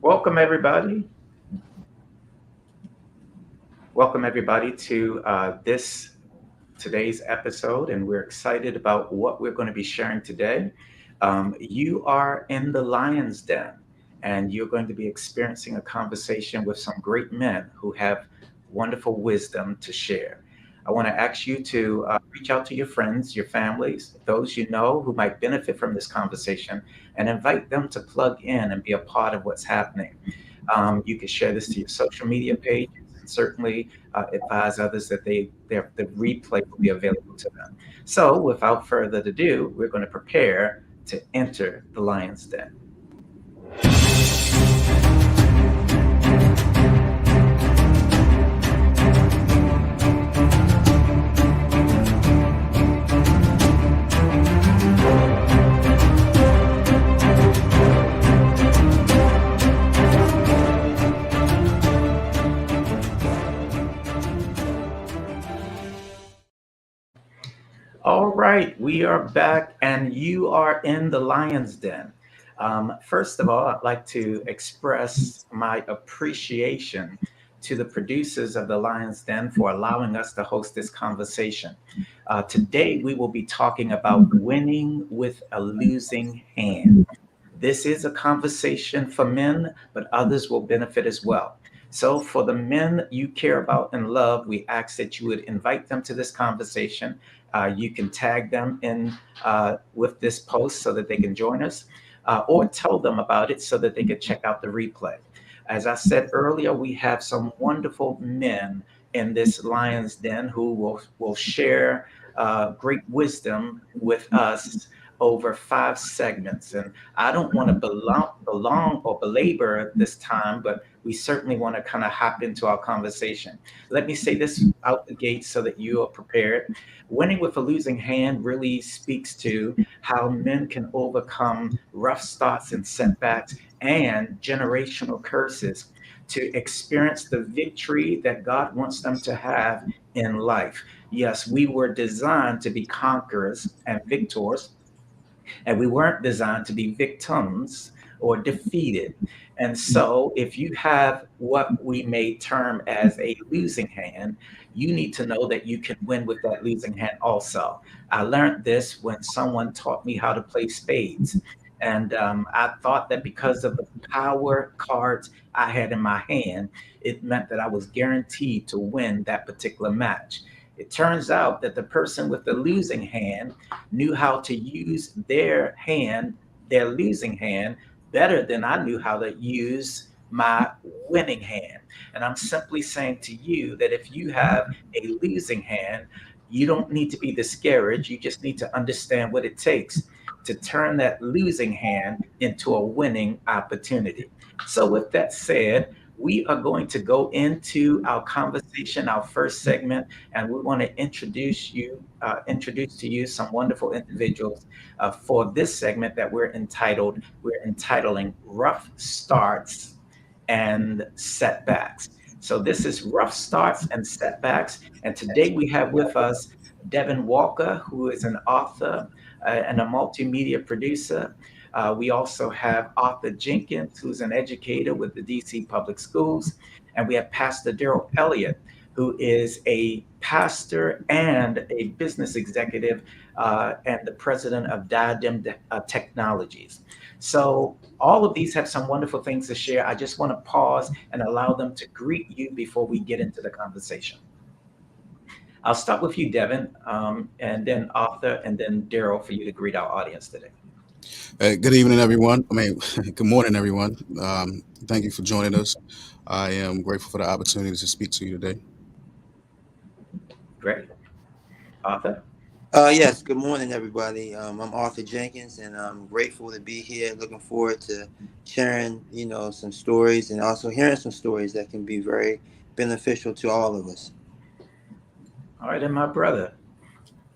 Welcome, everybody. Welcome, everybody, to this today's episode, and we're excited about what we're going to be sharing today. You are in the lion's den, and you're going to be experiencing a conversation with some great men who have wonderful wisdom to share. I want to ask you to reach out to your friends, your families, those you know who might benefit from this conversation, and invite them to plug in and be a part of what's happening. You can share this to your social media pages and certainly advise others that the replay will be available to them. So, without further ado, we're going to prepare to enter the lion's den. All right, we are back, and you are in the lion's den. First of all, I'd like to express my appreciation to the producers of the Lion's Den for allowing us to host this conversation. Today, we will be talking about winning with a losing hand. This is a conversation for men, but others will benefit as well. So, for the men you care about and love, we ask that you would invite them to this conversation. You can tag them in with this post so that they can join us, or tell them about it so that they can check out the replay. As I said earlier, we have some wonderful men in this lion's den who will share great wisdom with us over 5 segments. And I don't want to belong or belabor this time, but we certainly want to kind of hop into our conversation. Let me say this out the gate so that you are prepared. Winning with a losing hand really speaks to how men can overcome rough starts and setbacks and generational curses to experience the victory that God wants them to have in life. Yes, we were designed to be conquerors and victors, and we weren't designed to be victims or defeated. And so, if you have what we may term as a losing hand, you need to know that you can win with that losing hand also. I learned this when someone taught me how to play spades. And I thought that because of the power cards I had in my hand, it meant that I was guaranteed to win that particular match. It turns out that the person with the losing hand knew how to use their hand, their losing hand, better than I knew how to use my winning hand. And I'm simply saying to you that if you have a losing hand, you don't need to be discouraged. You just need to understand what it takes to turn that losing hand into a winning opportunity. So, with that said, we are going to go into our conversation, our first segment, and we want to introduce to you some wonderful individuals for this segment that we're entitling "Rough Starts and Setbacks." So this is rough starts and setbacks, and today we have with us Devin Walker, who is an author and a multimedia producer. We also have Arthur Jenkins, who's an educator with the DC Public Schools. And we have Pastor Daryl Elliott, who is a pastor and a business executive and the president of Diadem Technologies. So, all of these have some wonderful things to share. I just want to pause and allow them to greet you before we get into the conversation. I'll start with you, Devin, and then Arthur, and then Daryl for you to greet our audience today. Good evening, everyone. Good morning, everyone. Thank you for joining us. I am grateful for the opportunity to speak to you today. Great. Arthur? Yes, good morning, everybody. I'm Arthur Jenkins, and I'm grateful to be here. Looking forward to sharing, some stories and also hearing some stories that can be very beneficial to all of us. All right, and my brother.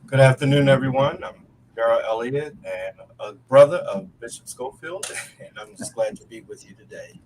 Good afternoon, everyone. I'm Daryl Elliott and a brother of Bishop Scofield, and I'm just glad to be with you today.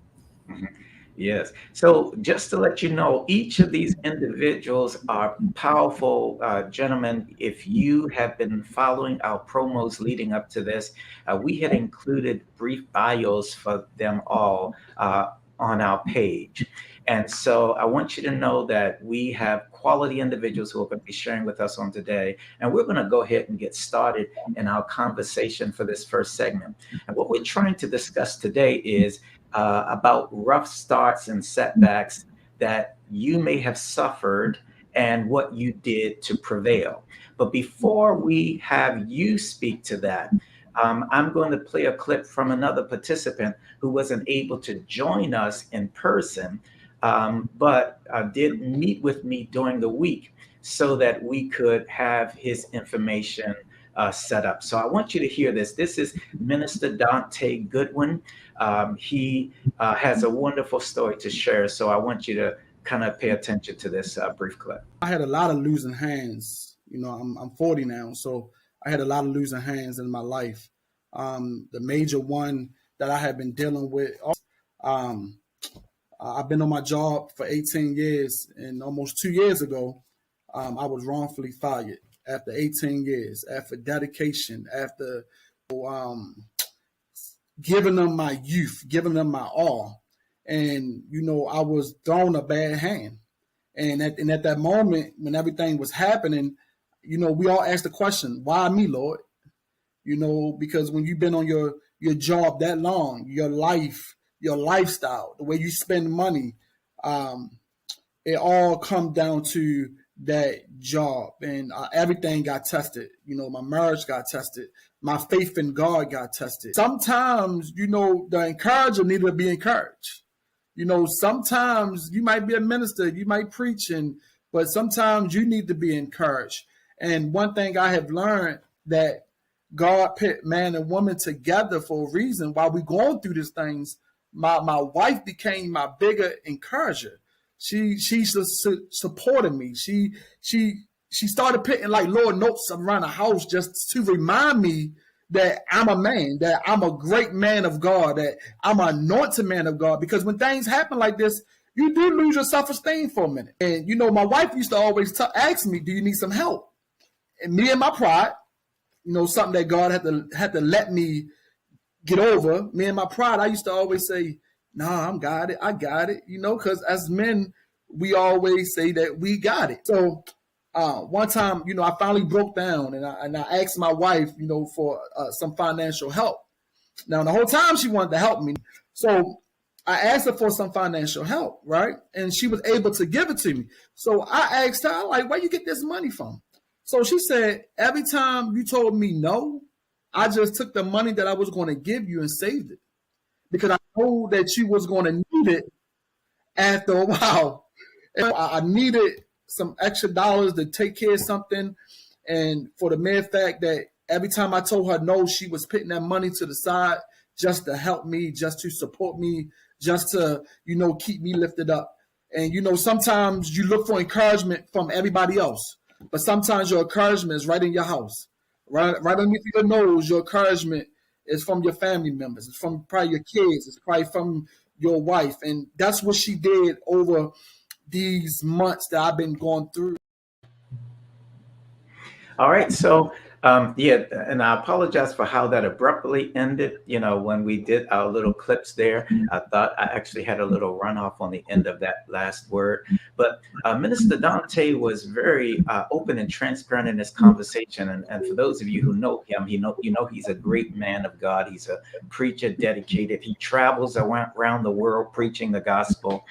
Yes. So just to let you know, each of these individuals are powerful gentlemen. If you have been following our promos leading up to this, we had included brief bios for them all on our page. And so I want you to know that we have quality individuals who are going to be sharing with us on today. And we're going to go ahead and get started in our conversation for this first segment. And what we're trying to discuss today is about rough starts and setbacks that you may have suffered and what you did to prevail. But before we have you speak to that, I'm going to play a clip from another participant who wasn't able to join us in person, but did meet with me during the week so that we could have his information set up. So I want you to hear this. This is Minister Dante Goodwin. He has a wonderful story to share. So I want you to kind of pay attention to this brief clip. I had a lot of losing hands. I'm 40 now, so I had a lot of losing hands in my life. The major one that I have been dealing with, um, I've been on my job for 18 years, and almost 2 years ago, I was wrongfully fired after 18 years, after dedication, after um, giving them my youth, giving them my all. And, I was thrown a bad hand. And at that moment, when everything was happening, we all asked the question, why me, Lord? Because when you've been on your job that long, your life, your lifestyle, the way you spend money, um, it all come down to that job, and everything got tested. My marriage got tested, my faith in God got tested. Sometimes, the encourager needed to be encouraged. Sometimes you might be a minister, you might preach, but sometimes you need to be encouraged. And one thing I have learned, that God put man and woman together for a reason. While we going through these things, my wife became my bigger encourager. She supported me. She started putting like Lord notes around the house just to remind me that I'm a man, that I'm a great man of God, that I'm an anointed man of God. Because when things happen like this, you do lose your self-esteem for a minute. And my wife used to always ask me, "Do you need some help?" And me and my pride, something that God had to let me get over. Me and my pride, I used to always say, "Nah, I got it." Because as men, we always say that we got it. So one time, I finally broke down, and I asked my wife, for some financial help. Now, the whole time she wanted to help me, so I asked her for some financial help, right? And she was able to give it to me. So I asked her, like, where you get this money from? So she said, every time you told me no, I just took the money that I was going to give you and saved it, because I know that you was going to need it after a while. And I needed some extra dollars to take care of something. And for the mere fact that every time I told her no, she was putting that money to the side just to help me, just to support me, just to, keep me lifted up. And, sometimes you look for encouragement from everybody else, but sometimes your encouragement is right in your house, right underneath your nose. Your encouragement is from your family members. It's from probably your kids. It's probably from your wife. And that's what she did over these months that I've been going through. All right. So, yeah, and I apologize for how that abruptly ended. When we did our little clips there, I thought I actually had a little runoff on the end of that last word. But Minister Dante was very open and transparent in this conversation. And for those of you who know him, he's a great man of God. He's a preacher, dedicated. He travels around the world preaching the gospel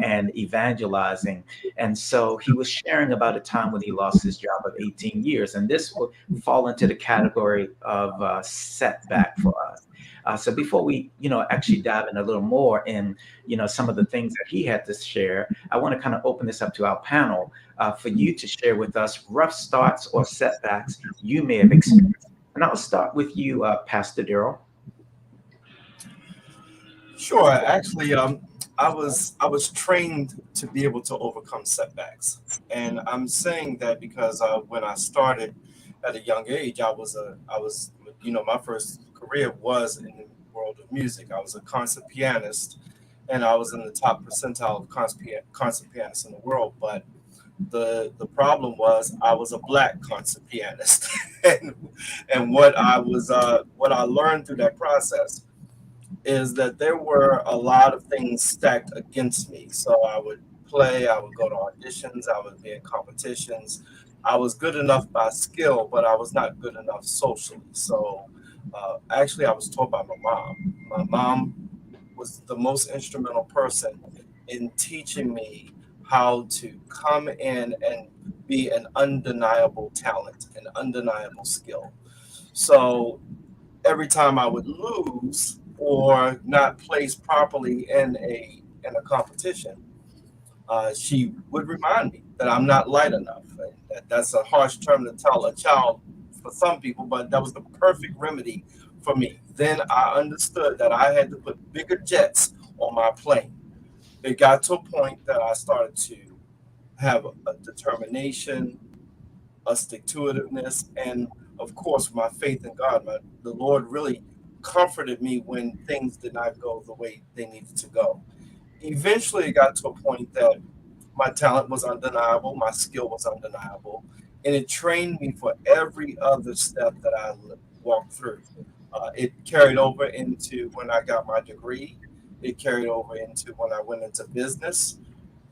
and evangelizing. And so he was sharing about a time when he lost his job of 18 years. And this will fall into the category of setback for us. So before we, actually dive in a little more in, some of the things that he had to share, I want to kind of open this up to our panel for you to share with us rough starts or setbacks you may have experienced. And I'll start with you, Pastor Daryl. Sure. Actually, I was trained to be able to overcome setbacks, and I'm saying that because when I started at a young age, I was my first career was in the world of music. I was a concert pianist, and I was in the top percentile of concert pianists in the world. But the problem was I was a black concert pianist, and what I learned through that process is that there were a lot of things stacked against me. So I would play, I would go to auditions, I would be in competitions. I was good enough by skill, but I was not good enough socially. So actually, I was told by my mom. My mom was the most instrumental person in teaching me how to come in and be an undeniable talent, an undeniable skill. So every time I would lose or not place properly in a competition, she would remind me that I'm not light enough. And that's a harsh term to tell a child for some people, but that was the perfect remedy for me. Then I understood that I had to put bigger jets on my plane. It got to a point that I started to have a determination, a stick to itiveness, and of course, my faith in God. The Lord really comforted me when things did not go the way they needed to go. Eventually, it got to a point that my talent was undeniable, my skill was undeniable, and it trained me for every other step that I walked through. It carried over into when I got my degree. It carried over into when I went into business.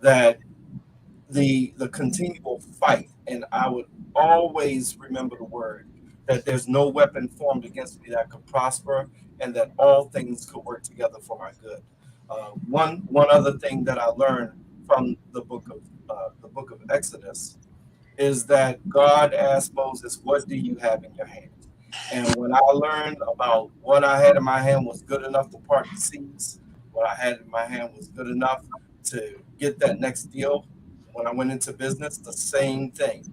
That the continual fight, and I would always remember the word that there's no weapon formed against me that could prosper, and that all things could work together for my good. One other thing that I learned from the book of Exodus is that God asked Moses, "What do you have in your hand?" And when I learned about what I had in my hand was good enough to part the seas, what I had in my hand was good enough to get that next deal. When I went into business, the same thing.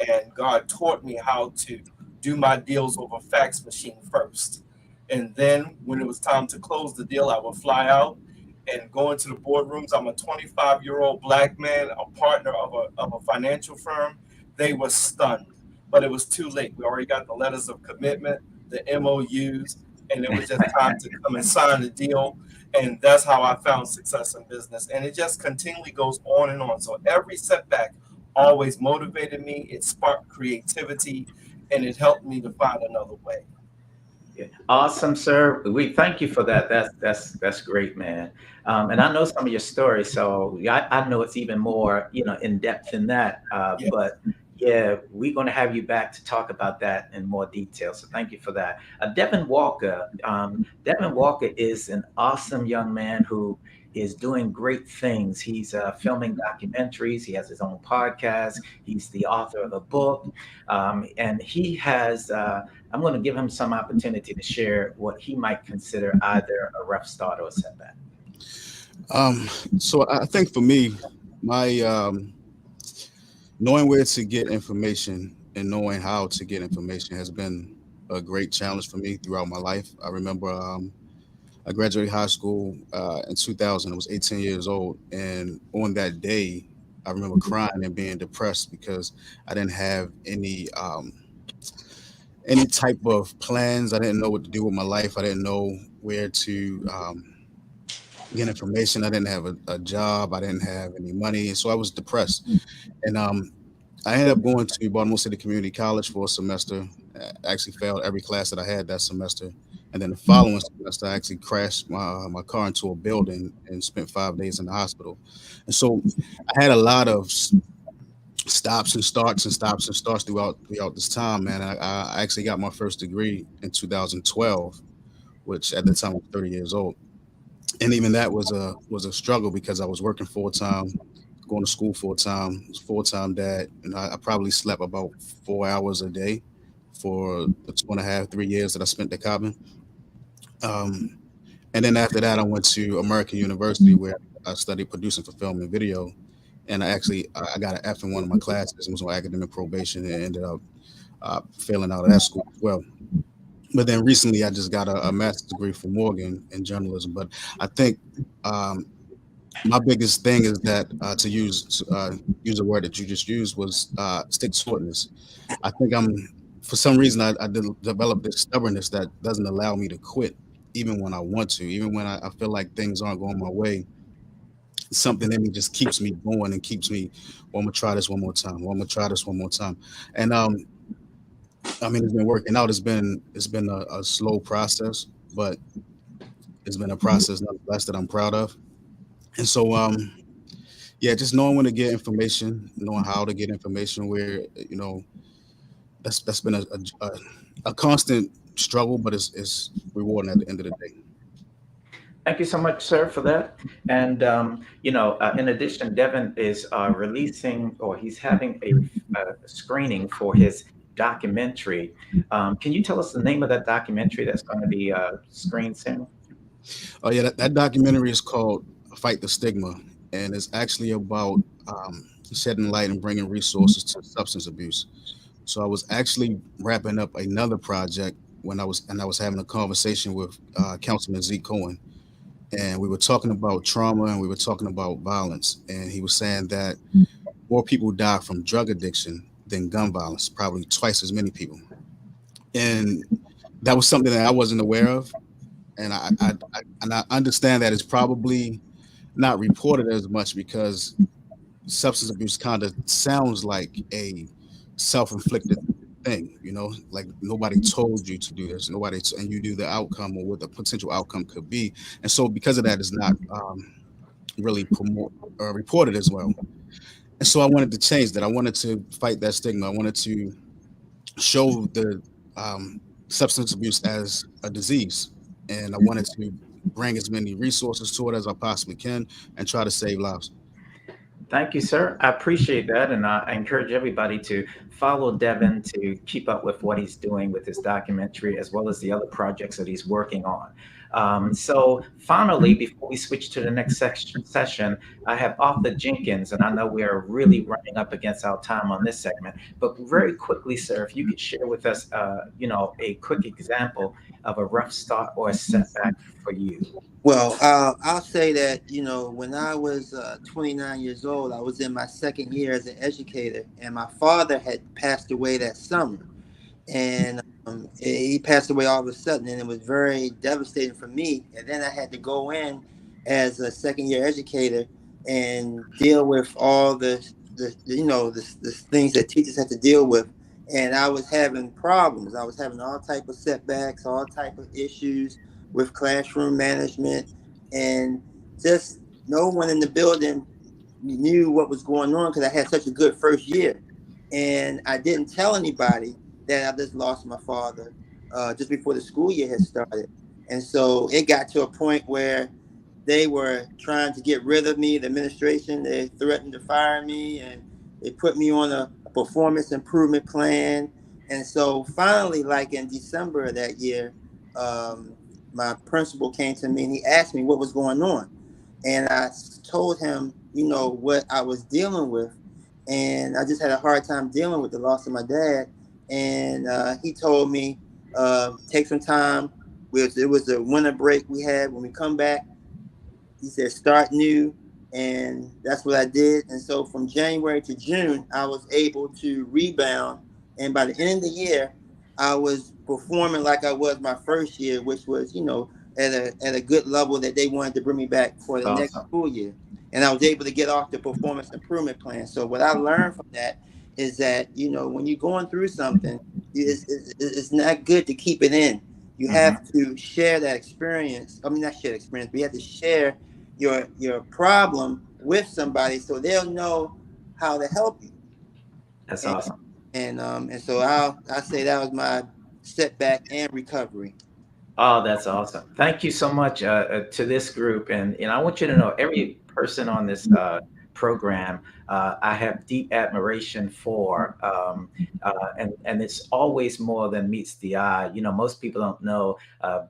And God taught me how to do my deals over fax machine first. And then when it was time to close the deal, I would fly out and go into the boardrooms. I'm a 25-year-old black man, a partner of a financial firm. They were stunned, but it was too late. We already got the letters of commitment, the MOUs, and it was just time to come and sign the deal. And that's how I found success in business. And it just continually goes on and on. So every setback always motivated me. It sparked creativity, and it helped me to find another way. Yeah. Awesome, sir. We thank you for that. That's great, man. And I know some of your stories, so I know it's even more, in depth than that. Yeah. But yeah, we're going to have you back to talk about that in more detail. So thank you for that. Devin Walker. Devin Walker is an awesome young man who is doing great things. He's filming documentaries. He has his own podcast. He's the author of a book, and he has. I'm going to give him some opportunity to share what he might consider either a rough start or a setback. Um, so I think for me, my knowing where to get information and knowing how to get information has been a great challenge for me throughout my life. I remember I graduated high school in 2000. I was 18 years old, and on that day, I remember crying and being depressed because I didn't have any type of plans. I didn't know what to do with my life. I didn't know where to get information. I didn't have a job. I didn't have any money, so I was depressed. And I ended up going to Baltimore City Community College for a semester. I actually failed every class that I had that semester. And then the following semester, I actually crashed my car into a building and spent 5 days in the hospital. And so I had a lot of stops and starts and stops and starts throughout this time, man. I actually got my first degree in 2012, which at the time I was 30 years old, and even that was a struggle because I was working full time, going to school full time, was full time dad, and I probably slept about 4 hours a day for the 2.5 3 years that I spent at Cobbin. Um, and then after that, I went to American University where I studied producing for film and video, and I got an F in one of my classes and was on academic probation and ended up failing out of that school as well. But then recently, I just got a master's degree from Morgan in journalism. But I think um, my biggest thing is that to use a word that you just used was stick to itness. I think I'm for some reason I developed this stubbornness that doesn't allow me to quit. even when I want to, even when I feel like things aren't going my way. Something in me just keeps me going and keeps me, well, I'm gonna try this one more time. Well, I'm gonna try this one more time. And I mean, it's been working out. It's been a slow process, but it's been a process nonetheless that I'm proud of. And so yeah, just knowing when to get information, knowing how to get information, where that's been a constant struggle, but it's rewarding at the end of the day. Thank you so much, sir, for that. And in addition, Devin is releasing, or he's having a screening for his documentary. Can you tell us the name of that documentary that's going to be screened soon? Oh yeah, that documentary is called "Fight the Stigma," and it's actually about shedding light and bringing resources to substance abuse. So I was actually wrapping up another project when I was having a conversation with Councilman Zeke Cohen, and we were talking about trauma and we were talking about violence, and he was saying that more people die from drug addiction than gun violence, probably twice as many people, and that was something that I wasn't aware of, and I understand that it's probably not reported as much because substance abuse kind of sounds like a self-inflicted thing, like nobody told you to do this, and you do the outcome or what the potential outcome could be, and so because of that, it's not really reported as well. And so I wanted to change that. I wanted to fight that stigma. I wanted to show the um, substance abuse as a disease, and I wanted to bring as many resources to it as I possibly can and try to save lives. Thank you, sir. I appreciate that. And I encourage everybody to follow Devin to keep up with what he's doing with his documentary, as well as the other projects that he's working on. So, finally, before we switch to the next session, I have Arthur Jenkins, and I know we are really running up against our time on this segment. But very quickly, sir, if you could share with us, a quick example of a rough start or a setback for you. Well, I'll say that, when I was 29 years old, I was in my second year as an educator, and my father had passed away that summer. And he passed away all of a sudden, and it was very devastating for me. And then I had to go in as a second year educator and deal with all the things that teachers had to deal with. And I was having problems. I was having all type of setbacks, all type of issues with classroom management, and just no one in the building knew what was going on because I had such a good first year, and I didn't tell anybody that I just lost my father just before the school year had started. And so it got to a point where they were trying to get rid of me. The administration, they threatened to fire me, and they put me on a performance improvement plan. And so finally, like in December of that year, my principal came to me and he asked me what was going on. And I told him, what I was dealing with. And I just had a hard time dealing with the loss of my dad. And he told me, take some time. It was a winter break we had. When we come back, he said, start new. And that's what I did. And so from January to June, I was able to rebound. And by the end of the year, I was performing like I was my first year, which was, at a good level that they wanted to bring me back for That's the next awesome. school year. And I was able to get off the performance improvement plan. So what I learned from that is that, when you're going through something, it's not good to keep it in. You Hmm. have to share that experience. I mean, not share experience, but you have to share your problem with somebody so they'll know how to help you. That's And awesome. and so I'll say that was my setback and recovery. Oh, that's awesome. Thank you so much to this group. And I want you to know every person on this program, I have deep admiration for. And it's always more than meets the eye. Most people don't know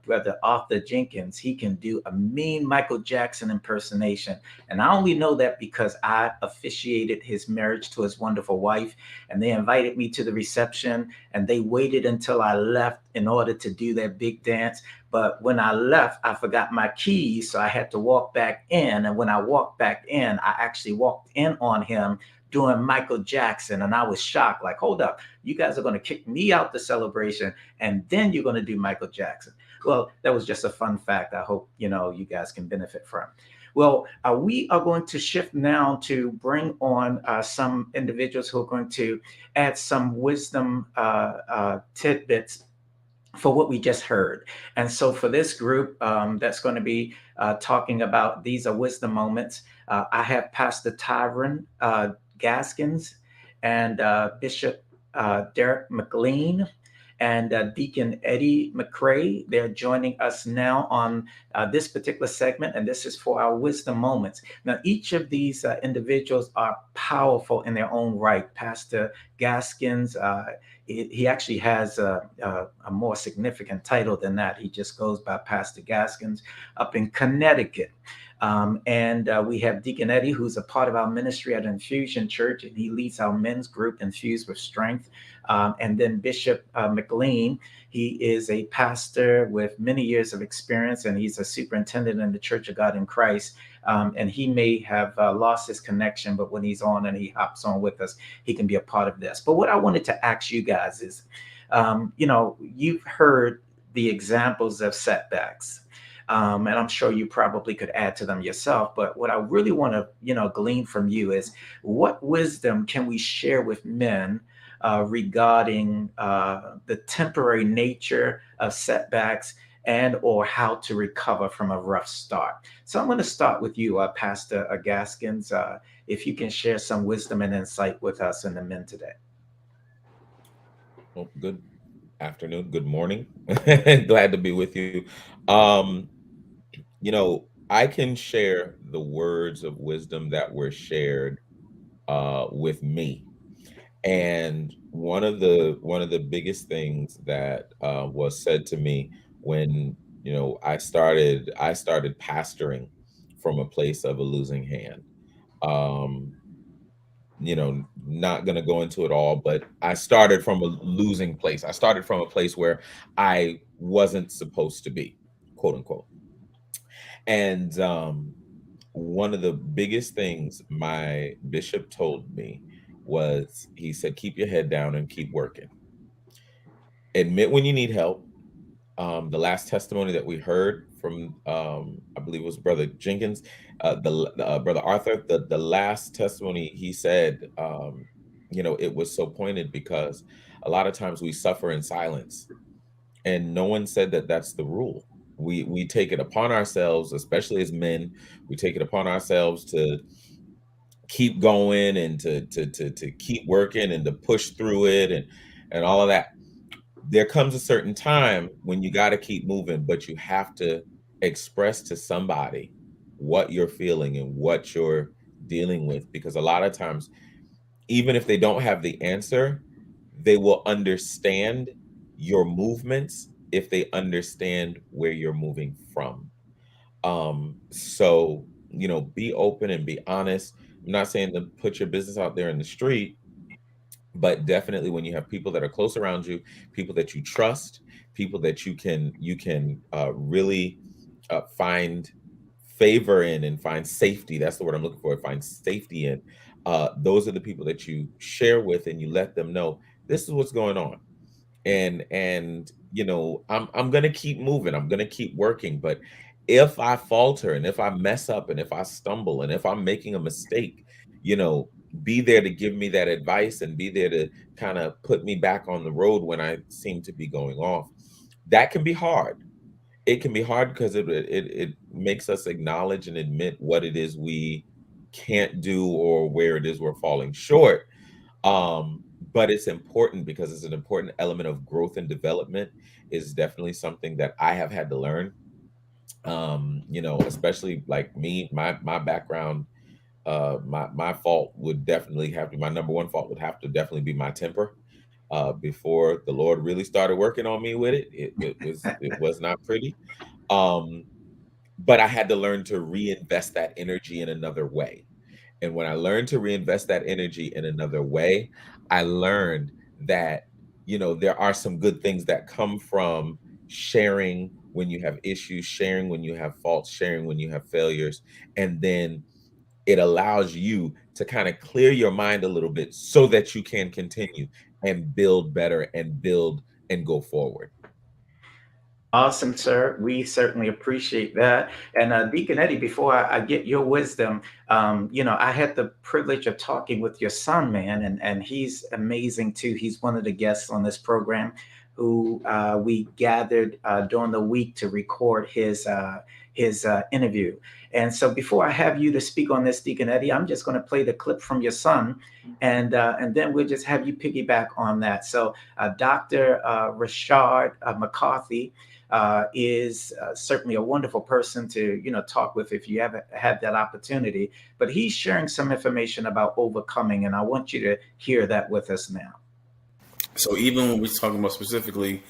Brother Arthur Jenkins. He can do a mean Michael Jackson impersonation. And I only know that because I officiated his marriage to his wonderful wife. And they invited me to the reception, and they waited until I left in order to do that big dance. But when I left, I forgot my keys, so I had to walk back in. And when I walked back in, I actually walked in on him doing Michael Jackson. And I was shocked, like, hold up, you guys are going to kick me out the celebration, and then you're going to do Michael Jackson. Well, that was just a fun fact. I hope you guys can benefit from. Well, we are going to shift now to bring on some individuals who are going to add some wisdom tidbits for what we just heard. And so for this group that's going to be talking about these are wisdom moments, I have Pastor Tyron Gaskins and Bishop Derek McLean and Deacon Eddie McCrae. They're joining us now on this particular segment, and this is for our wisdom moments. Now, each of these individuals are powerful in their own right. Pastor Gaskins, he actually has a more significant title than that. He just goes by Pastor Gaskins up in Connecticut. And we have Deacon Eddie, who's a part of our ministry at Infusion Church, and he leads our men's group, Infused with Strength. And then Bishop McLean, he is a pastor with many years of experience, and he's a superintendent in the Church of God in Christ. And he may have lost his connection, but when he's on and he hops on with us, he can be a part of this. But what I wanted to ask you guys is, you've heard the examples of setbacks. And I'm sure you probably could add to them yourself. But what I really want to, glean from you is what wisdom can we share with men regarding the temporary nature of setbacks and or how to recover from a rough start. So I'm going to start with you, Pastor Gaskins, if you can share some wisdom and insight with us and the men today. Well, good afternoon, good morning. Glad to be with you. Um, I can share the words of wisdom that were shared with me. And one of the biggest things that was said to me when I started pastoring from a place of a losing hand. Um, not going to go into it all, but I started from a losing place. I started from a place where I wasn't supposed to be, quote unquote. And one of the biggest things my bishop told me was he said, keep your head down and keep working. Admit when you need help. The last testimony that we heard from, I believe it was Brother Jenkins, Brother Arthur, the last testimony he said, it was so pointed because a lot of times we suffer in silence, and no one said that that's the rule. We take it upon ourselves, especially as men, we take it upon ourselves to keep going and to keep working and to push through it and all of that. There comes a certain time when you got to keep moving, but you have to express to somebody what you're feeling and what you're dealing with, because a lot of times, even if they don't have the answer, they will understand your movements if they understand where you're moving from. So, be open and be honest. I'm not saying to put your business out there in the street, but definitely when you have people that are close around you, people that you trust, people that you can really find favor in and find safety. That's the word I'm looking for. Find safety in. Those are the people that you share with, and you let them know this is what's going on. And I'm gonna keep moving. I'm gonna keep working. But if I falter and if I mess up and if I stumble and if I'm making a mistake, you know, be there to give me that advice and be there to kind of put me back on the road when I seem to be going off. That can be hard. It can be hard because it makes us acknowledge and admit what it is we can't do or where it is we're falling short. But it's important because it's an important element of growth and development. Is definitely something that I have had to learn. Especially like me, my background, my fault would definitely have to, my number one fault would have to definitely be my temper. Before the Lord really started working on me with it, it was not pretty. Um, but I had to learn to reinvest that energy in another way. And when I learned to reinvest that energy in another way, I learned that, there are some good things that come from sharing when you have issues, sharing when you have faults, sharing when you have failures. And then it allows you to kind of clear your mind a little bit so that you can continue and build better and build and go forward. Awesome, sir. We certainly appreciate that. And Deacon Eddie, before I get your wisdom, I had the privilege of talking with your son, man, and he's amazing too. He's one of the guests on this program who we gathered during the week to record his interview. And so, before I have you to speak on this, Deacon Eddie, I'm just going to play the clip from your son, and then we'll just have you piggyback on that. So, Dr. Rashard McCarthy is certainly a wonderful person to talk with if you haven't had that opportunity. But he's sharing some information about overcoming, and I want you to hear that with us now. So even when we're talking about specifically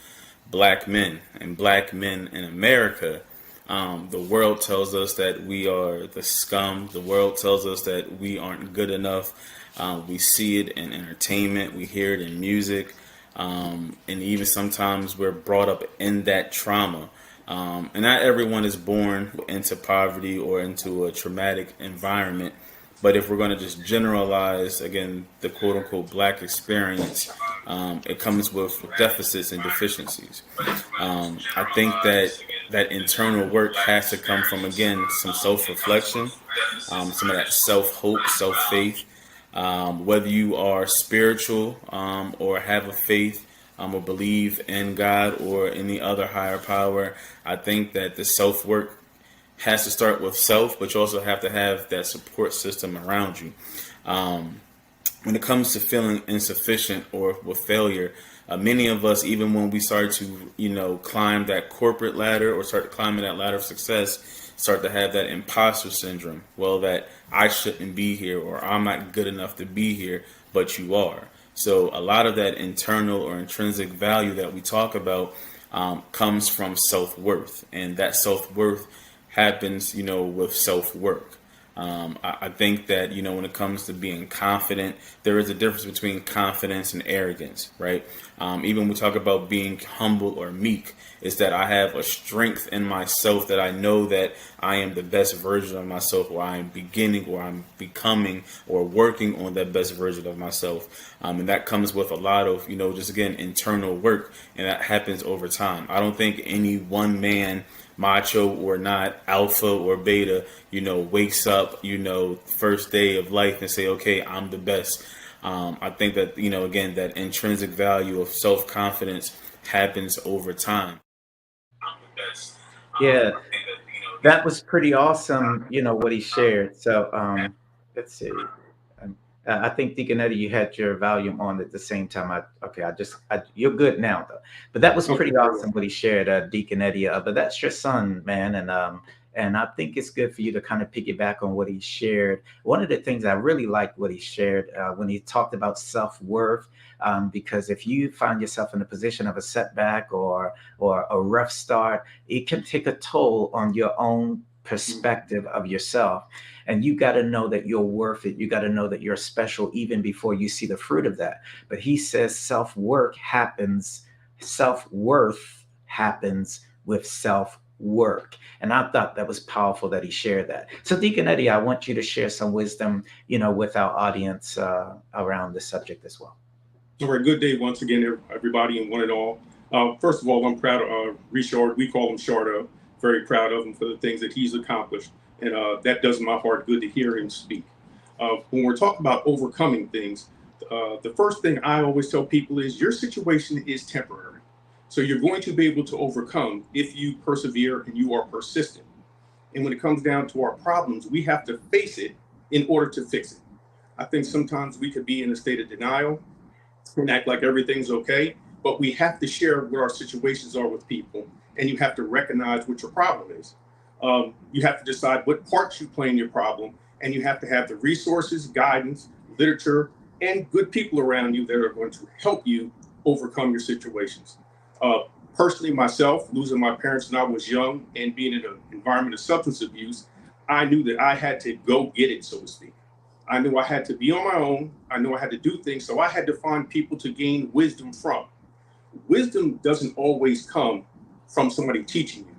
black men and black men in America, the world tells us that we are the scum. The world tells us that we aren't good enough. We see it in entertainment. We hear it in music. And even sometimes we're brought up in that trauma. And not everyone is born into poverty or into a traumatic environment. But if we're going to just generalize, again, the quote unquote black experience, it comes with deficits and deficiencies. I think that internal work has to come from, again, some self reflection, some of that self hope, self faith. Whether you are spiritual or have a faith or believe in God or any other higher power, I think that the self work has to start with self, but you also have to have that support system around you. When it comes to feeling insufficient or with failure, many of us, even when we start to, climb that corporate ladder or start climbing that ladder of success, start to have that imposter syndrome. Well, that I shouldn't be here or I'm not good enough to be here, but you are. So a lot of that internal or intrinsic value that we talk about comes from self-worth, and that self-worth happens, with self-work. I think that, when it comes to being confident, there is a difference between confidence and arrogance, right? Even when we talk about being humble or meek, is that I have a strength in myself that I know that I am the best version of myself, or I am beginning, or I'm becoming, or working on that best version of myself. And that comes with a lot of, just again, internal work, and that happens over time. I don't think any one man, macho or not, alpha or beta, wakes up, first day of life and say, okay, I'm the best. I think that, again, that intrinsic value of self-confidence happens over time. Yeah, that was pretty awesome, what he shared. So let's see. Um, I think Deacon Eddie, you had your volume on at the same time. You're good now though. But that was pretty awesome what he shared, Deacon Eddie. But that's your son, man, and I think it's good for you to kind of piggyback on what he shared. One of the things I really liked what he shared when he talked about self-worth, because if you find yourself in a position of a setback or a rough start, it can take a toll on your own perspective of yourself. And you got to know that you're worth it. You got to know that you're special even before you see the fruit of that. But he says self-worth happens with self-work. And I thought that was powerful that he shared that. So Deacon Eddie, I want you to share some wisdom, with our audience around this subject as well. All right, good day once again, everybody and one and all. First of all, I'm proud of Richard. We call him Shardo. Very proud of him for the things that he's accomplished. And that does my heart good to hear him speak. When we're talking about overcoming things, the first thing I always tell people is your situation is temporary. So you're going to be able to overcome if you persevere and you are persistent. And when it comes down to our problems, we have to face it in order to fix it. I think sometimes we could be in a state of denial and act like everything's okay, but we have to share what our situations are with people, and you have to recognize what your problem is. You have to decide what parts you play in your problem, and you have to have the resources, guidance, literature, and good people around you that are going to help you overcome your situations. Personally, myself, losing my parents when I was young and being in an environment of substance abuse, I knew that I had to go get it, so to speak. I knew I had to be on my own. I knew I had to do things. So I had to find people to gain wisdom from. Wisdom doesn't always come from somebody teaching you.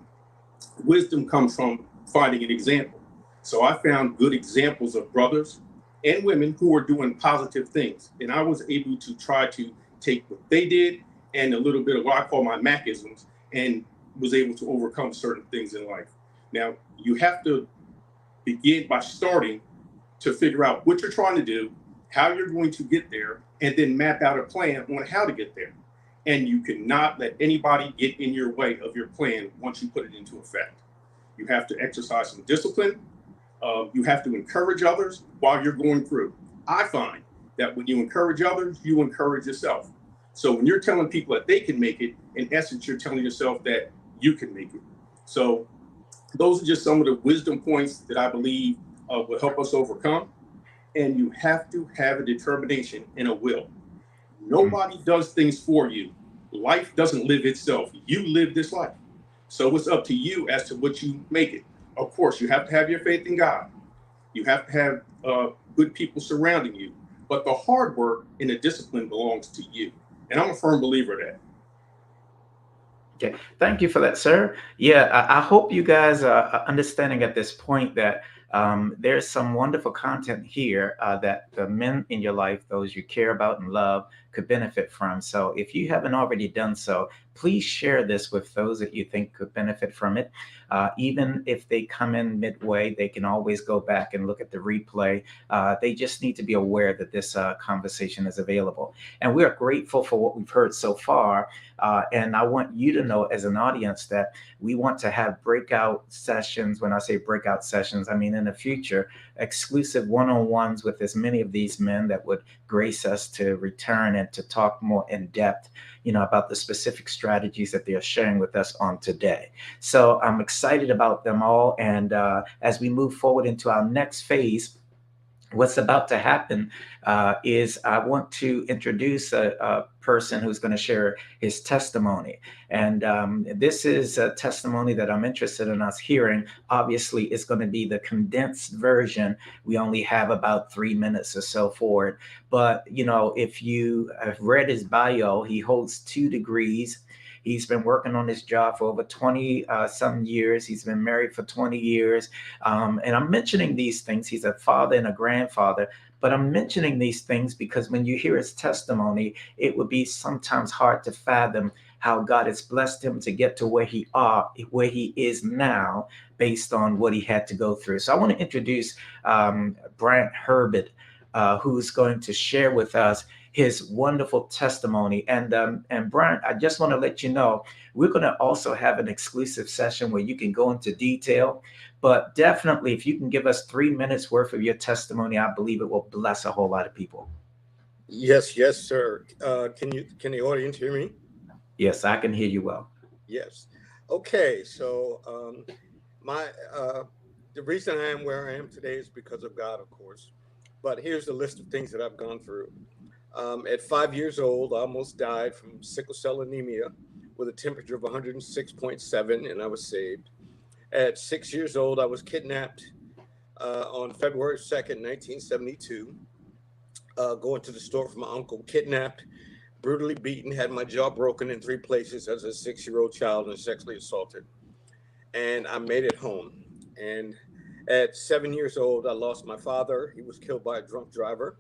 Wisdom comes from finding an example. So I found good examples of brothers and women who were doing positive things. And I was able to try to take what they did and a little bit of what I call my Macisms and was able to overcome certain things in life. Now, you have to begin by starting to figure out what you're trying to do, how you're going to get there, and then map out a plan on how to get there. And you cannot let anybody get in your way of your plan once you put it into effect. You have to exercise some discipline. You have to encourage others while you're going through. I find that when you encourage others, you encourage yourself. So when you're telling people that they can make it, in essence, you're telling yourself that you can make it. So those are just some of the wisdom points that I believe will help us overcome. And you have to have a determination and a will. Nobody does things for you. Life doesn't live itself. You live this life. So it's up to you as to what you make it. Of course, you have to have your faith in God. You have to have good people surrounding you. But the hard work and the discipline belongs to you. And I'm a firm believer of that. Okay, thank you for that, sir. Yeah, I hope you guys are understanding at this point that there's some wonderful content here that the men in your life, those you care about and love, could benefit from. So if you haven't already done so, please share this with those that you think could benefit from it. Even if they come in midway, they can always go back and look at the replay. They just need to be aware that this conversation is available. And we are grateful for what we've heard so far. And I want you to know as an audience that we want to have breakout sessions. When I say breakout sessions, I mean in the future, exclusive one-on-ones with as many of these men that would grace us to return and to talk more in depth, about the specific strategies that they are sharing with us on today. So I'm excited about them all. And as we move forward into our next phase, what's about to happen is I want to introduce a person who's going to share his testimony. And this is a testimony that I'm interested in us hearing. Obviously, it's going to be the condensed version. We only have about 3 minutes or so for it. But, if you have read his bio, he holds 2 degrees. He's been working on this job for over 20 some years. He's been married for 20 years. And I'm mentioning these things. He's a father and a grandfather. But I'm mentioning these things because when you hear his testimony, it would be sometimes hard to fathom how God has blessed him to get to where he is now, based on what he had to go through. So I want to introduce Brant Herbert, who's going to share with us his wonderful testimony. And Brian, I just want to let you know, we're going to also have an exclusive session where you can go into detail. But definitely, if you can give us 3 minutes worth of your testimony, I believe it will bless a whole lot of people. Yes, sir. Can the audience hear me? Yes, I can hear you well. Yes. Okay. So the reason I am where I am today is because of God, of course. But here's the list of things that I've gone through. At 5 years old, I almost died from sickle cell anemia with a temperature of 106.7, and I was saved. At 6 years old, I was kidnapped on February 2nd, 1972, going to the store for my uncle, kidnapped, brutally beaten, had my jaw broken in 3 places as a 6-year-old child, and sexually assaulted. And I made it home. And at 7 years old, I lost my father. He was killed by a drunk driver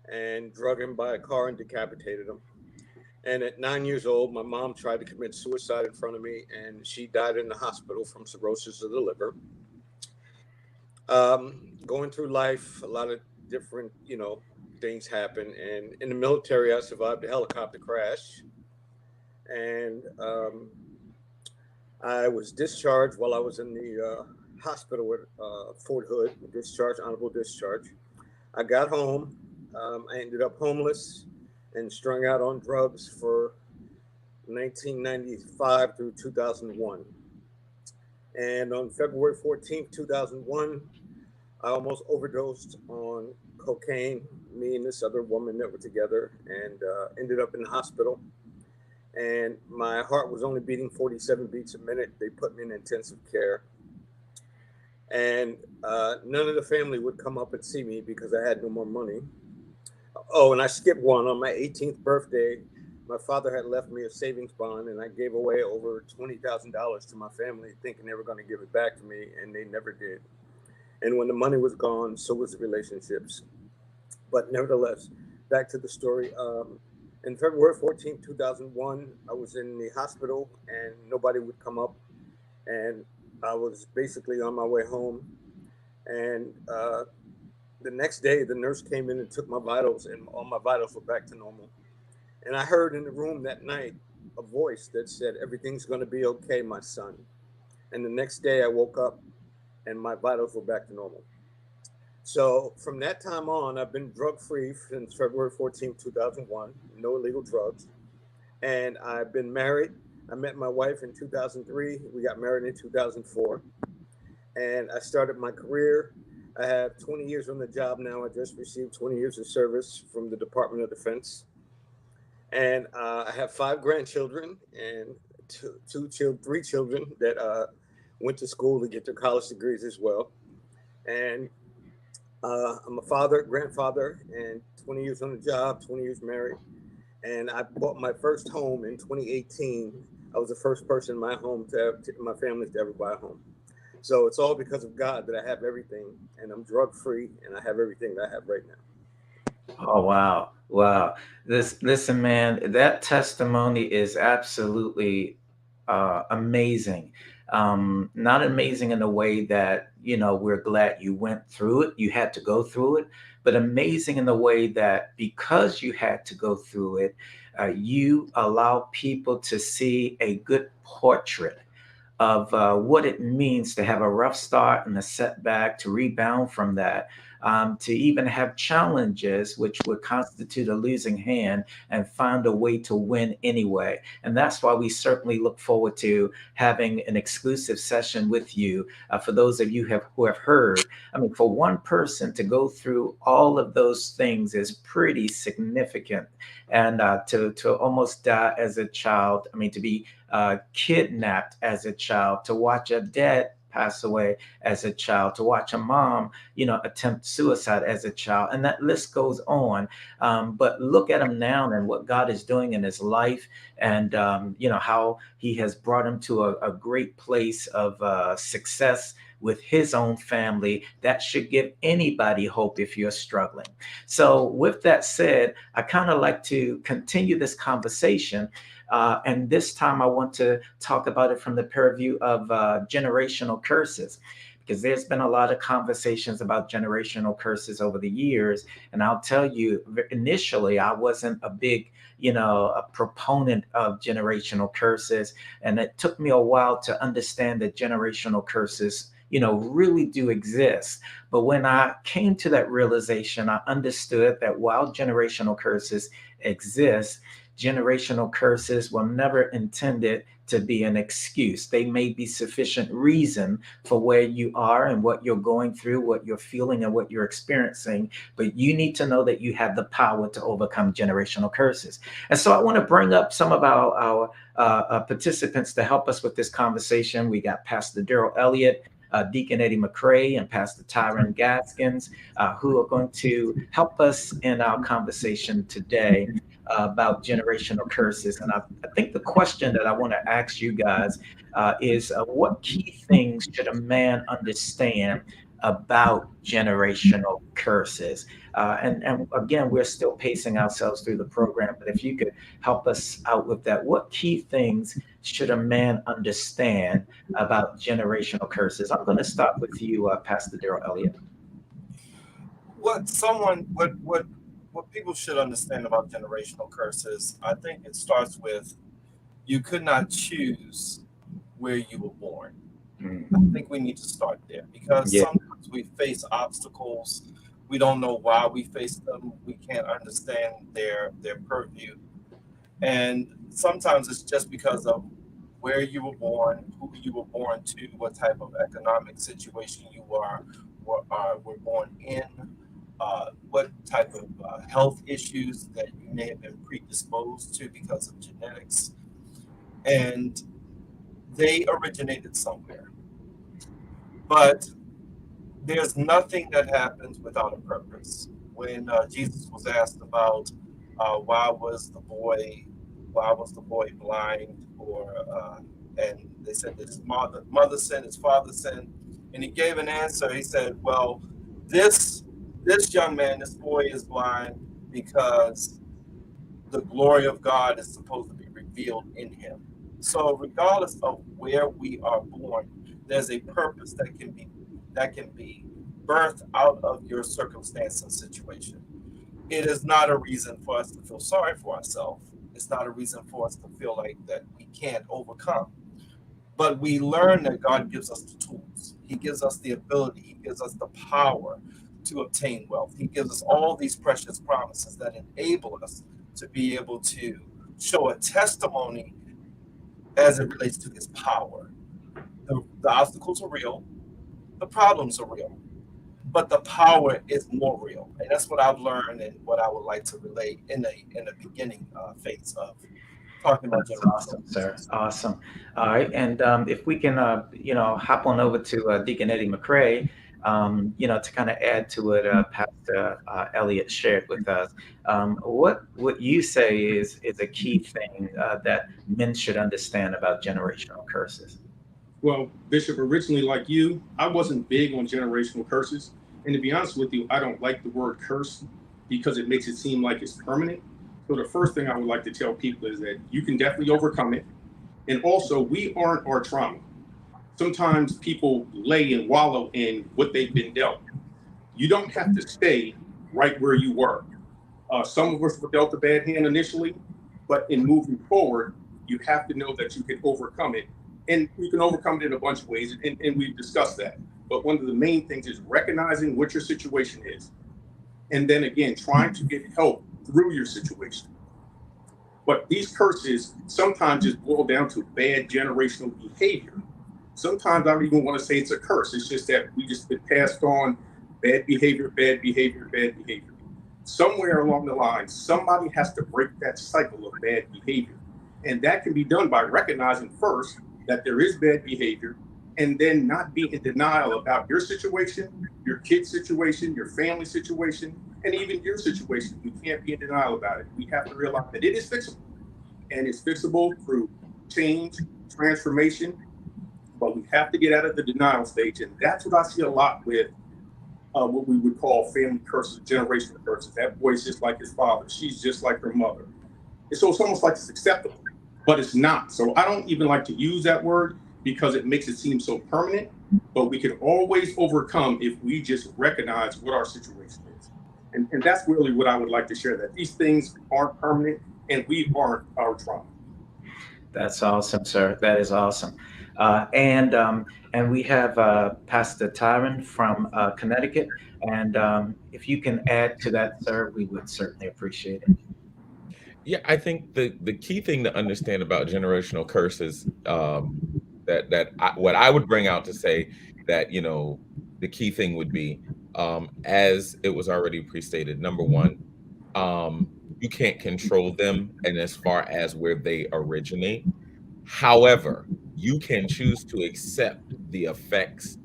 and drug him by a car and decapitated him. And at 9 years old, my mom tried to commit suicide in front of me, and she died in the hospital from cirrhosis of the liver. Going through life, a lot of different, things happen. And in the military, I survived a helicopter crash. And I was discharged while I was in the hospital at Fort Hood, honorable discharge. I got home. I ended up homeless and strung out on drugs for 1995 through 2001. And on February 14th, 2001, I almost overdosed on cocaine, me and this other woman that were together, and ended up in the hospital. And my heart was only beating 47 beats a minute. They put me in intensive care. And none of the family would come up and see me because I had no more money. Oh, and I skipped one. On my 18th birthday, my father had left me a savings bond, and I gave away over $20,000 to my family, thinking they were going to give it back to me, and they never did. And when the money was gone, so was the relationships. But nevertheless, back to the story. In February 14th, 2001, I was in the hospital and nobody would come up. And I was basically on my way home. And the next day, the nurse came in and took my vitals, and all my vitals were back to normal. And I heard in the room that night a voice that said, "Everything's going to be okay, my son." And the next day, I woke up and my vitals were back to normal. So from that time on, I've been drug free since February 14th, 2001, no illegal drugs. And I've been married. I met my wife in 2003. We got married in 2004. And I started my career. I have 20 years on the job now. I just received 20 years of service from the Department of Defense. And I have 5 grandchildren and three children that went to school to get their college degrees as well. And I'm a father, grandfather, and 20 years on the job, 20 years married. And I bought my first home in 2018. I was the first person in my home my family to ever buy a home. So it's all because of God that I have everything, and I'm drug free, and I have everything that I have right now. Oh wow, wow! Listen, man, that testimony is absolutely amazing. Not amazing in a way that we're glad you went through it, you had to go through it, but amazing in the way that because you had to go through it, you allow people to see a good portrait of what it means to have a rough start and a setback, to rebound from that, to even have challenges which would constitute a losing hand and find a way to win anyway. And that's why we certainly look forward to having an exclusive session with you. For those of you who have heard, I mean, for one person to go through all of those things is pretty significant. And to almost die as a child, I mean, to be kidnapped as a child, to watch a dad pass away as a child, to watch a mom, attempt suicide as a child, and that list goes on. But look at him now and what God is doing in his life, and how He has brought him to a great place of success with his own family. That should give anybody hope if you're struggling. So, with that said, I kind of like to continue this conversation. And this time I want to talk about it from the purview of generational curses, because there's been a lot of conversations about generational curses over the years. And I'll tell you, initially, I wasn't a big, a proponent of generational curses. And it took me a while to understand that generational curses, really do exist. But when I came to that realization, I understood that while generational curses exist, generational curses were never intended to be an excuse. They may be sufficient reason for where you are and what you're going through, what you're feeling, and what you're experiencing. But you need to know that you have the power to overcome generational curses. And so I want to bring up some of our participants to help us with this conversation. We got Pastor Daryl Elliott, Deacon Eddie McCrae, and Pastor Tyron Gaskins, who are going to help us in our conversation today about generational curses. And I think the question that I want to ask you guys is what key things should a man understand about generational curses? And again, we're still pacing ourselves through the program, but if you could help us out with that, what key things should a man understand about generational curses? I'm going to start with you, Pastor Daryl Elliott. What people should understand about generational curses, I think it starts with you could not choose where you were born. I think we need to start there because Yeah. sometimes we face obstacles. We don't know why we face them. We can't understand their purview. And sometimes it's just because of where you were born, who you were born to, what type of economic situation you were born in, what type of health issues that you may have been predisposed to because of genetics. And they originated somewhere. But there's nothing that happens without a purpose. When Jesus was asked about why was the boy blind, and they said that his mother sinned, his father sinned, and he gave an answer. He said, "Well, this young man, this boy is blind because the glory of God is supposed to be revealed in him. So regardless of where we are born, there's a purpose that can be birthed out of your circumstance and situation. It is not a reason for us to feel sorry for ourselves. It's not a reason for us to feel like that we can't overcome. But we learn that God gives us the tools. He gives us the ability. He gives us the power to obtain wealth. He gives us all these precious promises that enable us to be able to show a testimony as it relates to his power. The obstacles are real, the problems are real, but the power is more real. And that's what I've learned and what I would like to relate in the beginning phase of talking about That's generational awesome, sir. curses. Awesome. All right, and if we can, hop on over to Deacon Eddie McCrae, to kind of add to what Pastor Elliott shared with us. What you say is a key thing that men should understand about generational curses. Well, Bishop, originally, like you, I wasn't big on generational curses. And to be honest with you, I don't like the word curse because it makes it seem like it's permanent. So the first thing I would like to tell people is that you can definitely overcome it. And also, we aren't our trauma. Sometimes people lay and wallow in what they've been dealt. You don't have to stay right where you were. Some of us were dealt a bad hand initially, but in moving forward, you have to know that you can overcome it. And you can overcome it in a bunch of ways, and we've discussed that. But one of the main things is recognizing what your situation is. And then again, trying to get help through your situation. But these curses sometimes just boil down to bad generational behavior. Sometimes I don't even want to say it's a curse. It's just that we just been passed on bad behavior, bad behavior, bad behavior. Somewhere along the line, somebody has to break that cycle of bad behavior. And that can be done by recognizing first that there is bad behavior and then not be in denial about your situation, your kid's situation, your family situation, and even your situation. We can't be in denial about it. We have to realize that it is fixable, and it's fixable through change, transformation, but we have to get out of the denial stage. And that's what I see a lot with what we would call family curses, generational curses. That boy's just like his father. She's just like her mother. And so it's almost like it's acceptable, but it's not. So I don't even like to use that word because it makes it seem so permanent. But we can always overcome if we just recognize what our situation is. And that's really what I would like to share, that these things aren't permanent and we aren't our trauma. That's awesome, sir. That is awesome. And we have Pastor Tyron from Connecticut. And if you can add to that, sir, we would certainly appreciate it. Yeah, I think the key thing to understand about generational curses, what I would bring out to say that the key thing would be, as it was already pre-stated. Number one, you can't control them, and as far as where they originate. However, you can choose to accept the effects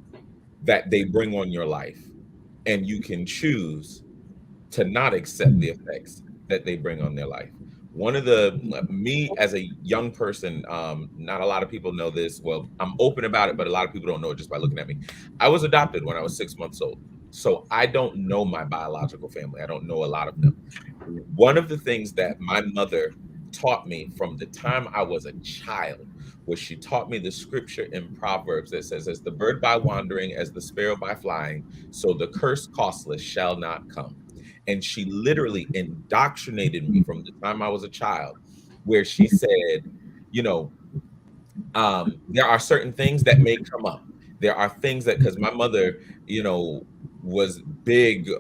that they bring on your life, and you can choose to not accept the effects that they bring on their life. One of the me as a young person, not a lot of people know this. Well, I'm open about it, but a lot of people don't know it just by looking at me. I was adopted when I was 6 months old, so I don't know my biological family. I don't know a lot of them. One of the things that my mother taught me from the time I was a child was she taught me the scripture in Proverbs that says, "As the bird by wandering, as the sparrow by flying, so the curse costless shall not come." And she literally indoctrinated me from the time I was a child, where she said, you know, there are certain things that may come up. There are things that, because my mother, was big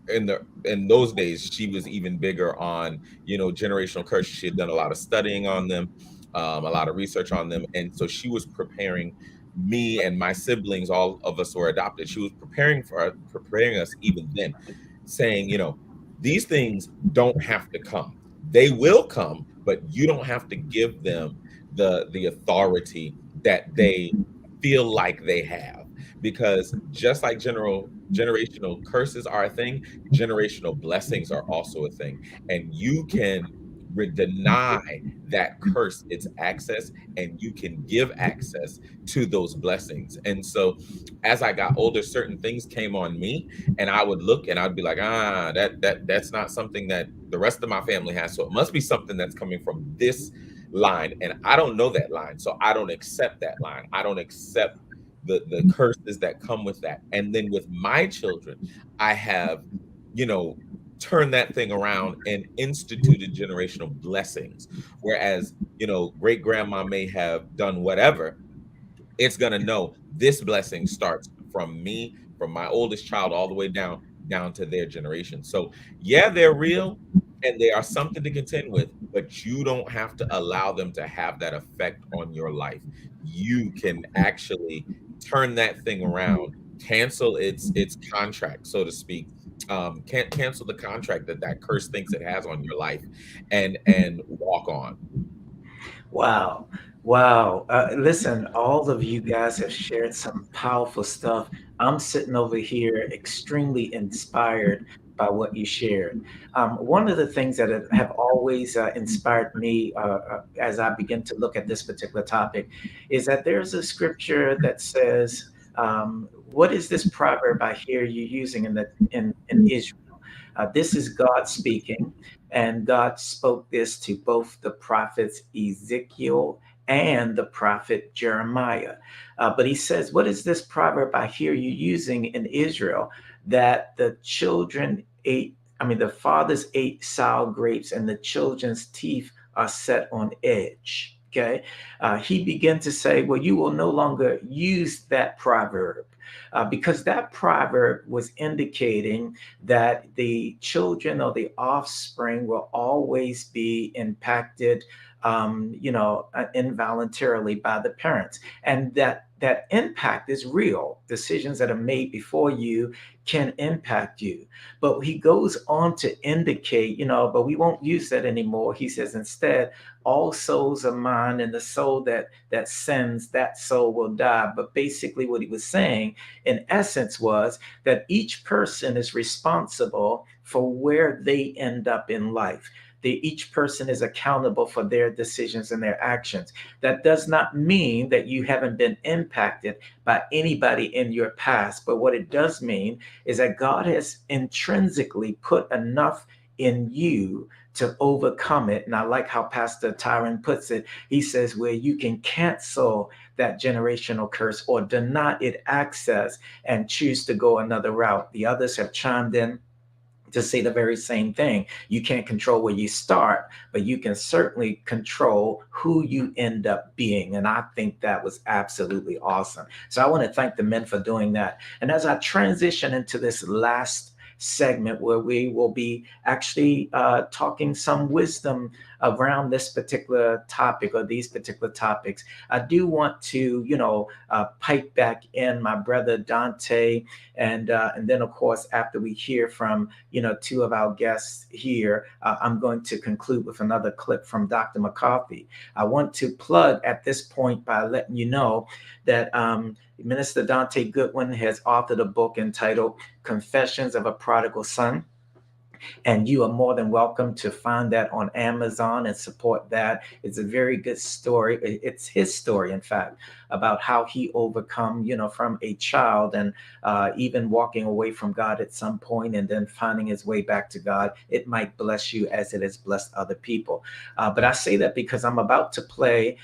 in those days. She was even bigger on generational curses. She had done a lot of studying on them, a lot of research on them, and so she was preparing me and my siblings. All of us were adopted. She was preparing us even then, saying, these things don't have to come. They will come, but you don't have to give them the authority that they feel like they have, because just like generational curses are a thing, generational blessings are also a thing. And you can deny that curse its access, and you can give access to those blessings. And so as I got older, certain things came on me, and I would look and I'd be like, that's not something that the rest of my family has. So it must be something that's coming from this line. And I don't know that line. So I don't accept that line. I don't accept the curses that come with that. And then with my children, I have, turned that thing around and instituted generational blessings. Whereas, great grandma may have done whatever, it's going to know this blessing starts from me, from my oldest child, all the way down to their generation. So yeah, they're real and they are something to contend with, but you don't have to allow them to have that effect on your life. You can actually turn that thing around, cancel its contract, so to speak. Can't cancel the contract that curse thinks it has on your life, and walk on. Wow. Wow. Listen, all of you guys have shared some powerful stuff. I'm sitting over here extremely inspired by what you shared. One of the things that have always inspired me as I begin to look at this particular topic is that there's a scripture that says, what is this proverb I hear you using in Israel? This is God speaking, and God spoke this to both the prophets Ezekiel and the prophet Jeremiah. But he says, what is this proverb I hear you using in Israel, that the children ate, the fathers ate sour grapes and the children's teeth are set on edge? Okay. He began to say, well, you will no longer use that proverb. Because that proverb was indicating that the children or the offspring will always be impacted, involuntarily by the parents, and that impact is real. Decisions that are made before you can impact you. But he goes on to indicate, but we won't use that anymore. He says, instead, all souls are mine, and the soul that sins, that soul will die. But basically what he was saying in essence was that each person is responsible for where they end up in life. Each person is accountable for their decisions and their actions. That does not mean that you haven't been impacted by anybody in your past. But what it does mean is that God has intrinsically put enough in you to overcome it. And I like how Pastor Tyron puts it. He says, where you can cancel that generational curse or deny it access and choose to go another route. The others have chimed in to say the very same thing. You can't control where you start, but you can certainly control who you end up being. And I think that was absolutely awesome. So I want to thank the men for doing that. And as I transition into this last segment where we will be actually talking some wisdom around this particular topic or these particular topics, I do want to, pipe back in my brother Dante, and then of course after we hear from two of our guests here, I'm going to conclude with another clip from Dr. McCarthy. I want to plug at this point by letting you know that Minister Dante Goodwin has authored a book entitled Confessions of a Prodigal Son. And you are more than welcome to find that on Amazon and support that. It's a very good story. It's his story, in fact, about how he overcome, from a child and even walking away from God at some point and then finding his way back to God. It might bless you as it has blessed other people. But I say that because I'm about to play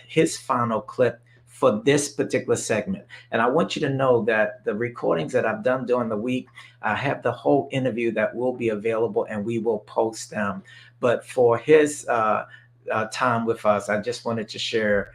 his final clip for this particular segment. And I want you to know that the recordings that I've done during the week, I have the whole interview that will be available and we will post them. But for his time with us, I just wanted to share.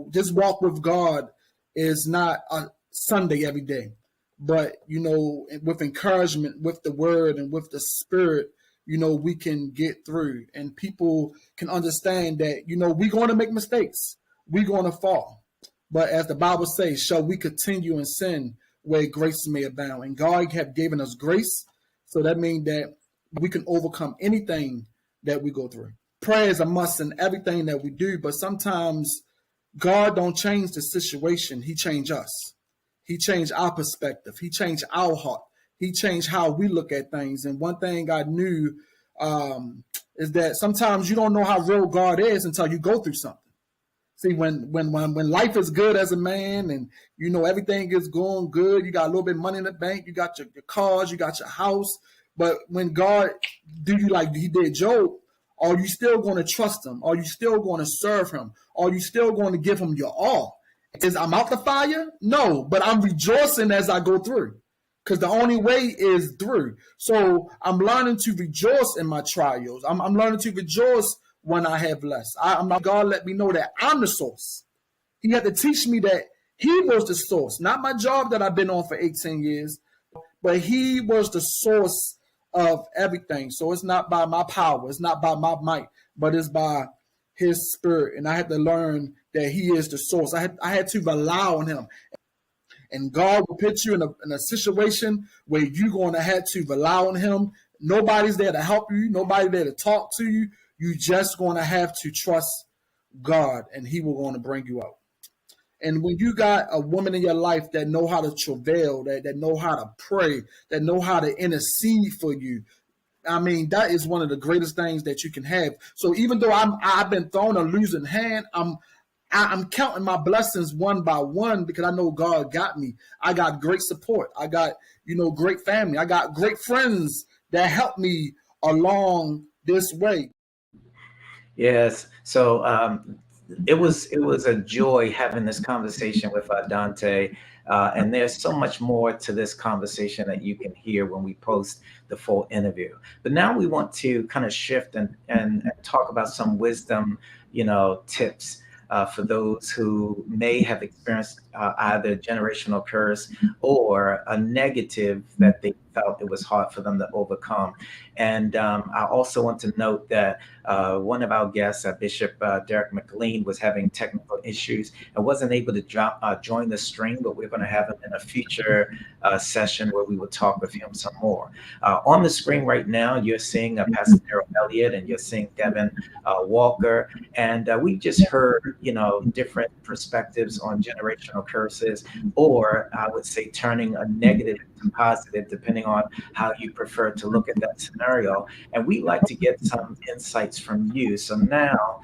This walk with God is not a Sunday every day, but with encouragement, with the word and with the spirit, we can get through, and people can understand that we're going to make mistakes, we're going to fall. But as the Bible says, shall we continue in sin where grace may abound? And God have given us grace. So that means that we can overcome anything that we go through. Prayer is a must in everything that we do. But sometimes God don't change the situation. He changed us. He changed our perspective. He changed our heart. He changed how we look at things. And one thing I knew is that sometimes you don't know how real God is until you go through something. See, when life is good as a man, and you know everything is going good, you got a little bit of money in the bank, you got your cars, you got your house. But when God do you like He did Job, are you still going to trust Him? Are you still going to serve Him? Are you still going to give Him your all? Is I'm out the fire? No, but I'm rejoicing as I go through, because the only way is through. So I'm learning to rejoice in my trials. I'm learning to rejoice when I have less. I'm not, God let me know that I'm the source. He had to teach me that He was the source, not my job that I've been on for 18 years, but He was the source of everything. So it's not by my power, it's not by my might, but it's by His Spirit. And I had to learn that He is the source. I had to rely on Him. And God will put you in a situation where you're going to have to rely on Him. Nobody's there to help you. Nobody there to talk to you. You just going to have to trust God, and He will going to bring you out. And when you got a woman in your life that know how to travail, that know how to pray, that know how to intercede for you, I mean, that is one of the greatest things that you can have. So even though I've been thrown a losing hand, I'm counting my blessings one by one, because I know God got me. I got great support. I got, great family. I got great friends that help me along this way. Yes. So it was a joy having this conversation with Dante, and there's so much more to this conversation that you can hear when we post the full interview. But now we want to kind of shift and talk about some wisdom, tips. For those who may have experienced either generational curse or a negative that they felt it was hard for them to overcome. And I also want to note that one of our guests, Bishop Derek McLean, was having technical issues and wasn't able to join the stream, but we're going to have him in a future session where we will talk with him some more. On the screen right now, you're seeing Pastor Darrell Elliott, and you're seeing Devin Walker, and we just heard, different perspectives on generational curses, or I would say turning a negative into positive, depending on how you prefer to look at that scenario. And we'd like to get some insights from you. So now,